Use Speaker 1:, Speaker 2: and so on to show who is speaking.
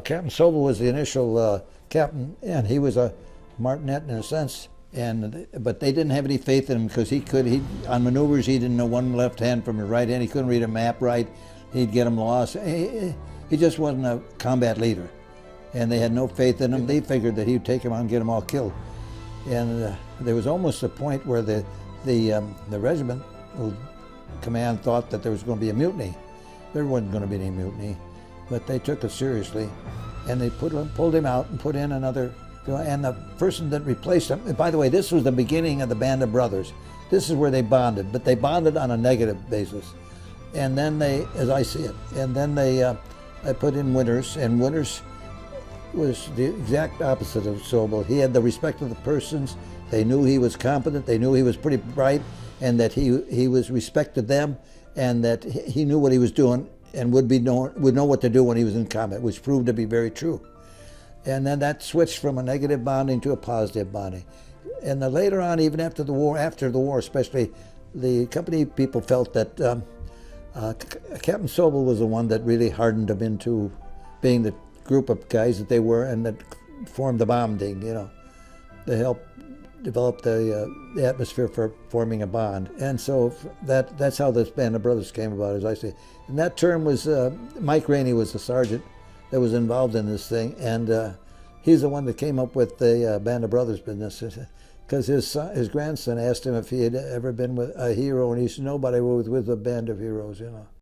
Speaker 1: Captain Sobel was the initial captain, and he was a martinet in a sense. But they didn't have any faith in him because he on maneuvers he didn't know one left hand from his right hand. He couldn't read a map right. He'd get them lost. He just wasn't a combat leader, and they had no faith in him. They figured that he'd take them out and get them all killed. And there was almost a point where the regiment command thought that there was going to be a mutiny. There wasn't going to be any mutiny, but they took it seriously, and they pulled him out and put in another. And the person that replaced him, and by the way, this was the beginning of the Band of Brothers. This is where they bonded, but they bonded on a negative basis. And then they, as I see it, and then they put in Winters, and Winters was the exact opposite of Sobel. He had the respect of the persons. They knew he was competent. They knew he was pretty bright, and that he was respected them, and that he knew what he was doing, and would know what to do when he was in combat, which proved to be very true. And then that switched from a negative bonding to a positive bonding. And then later on, even after the war especially, the company people felt that Captain Sobel was the one that really hardened them into being the group of guys that they were, and that formed the bonding, to help develop the atmosphere for forming a bond. And so that's how this Band of Brothers came about, as I say. And that term was, Mike Rainey was the sergeant that was involved in this thing, and he's the one that came up with the Band of Brothers business, because his grandson asked him if he had ever been with a hero, and he said, nobody was with a band of heroes,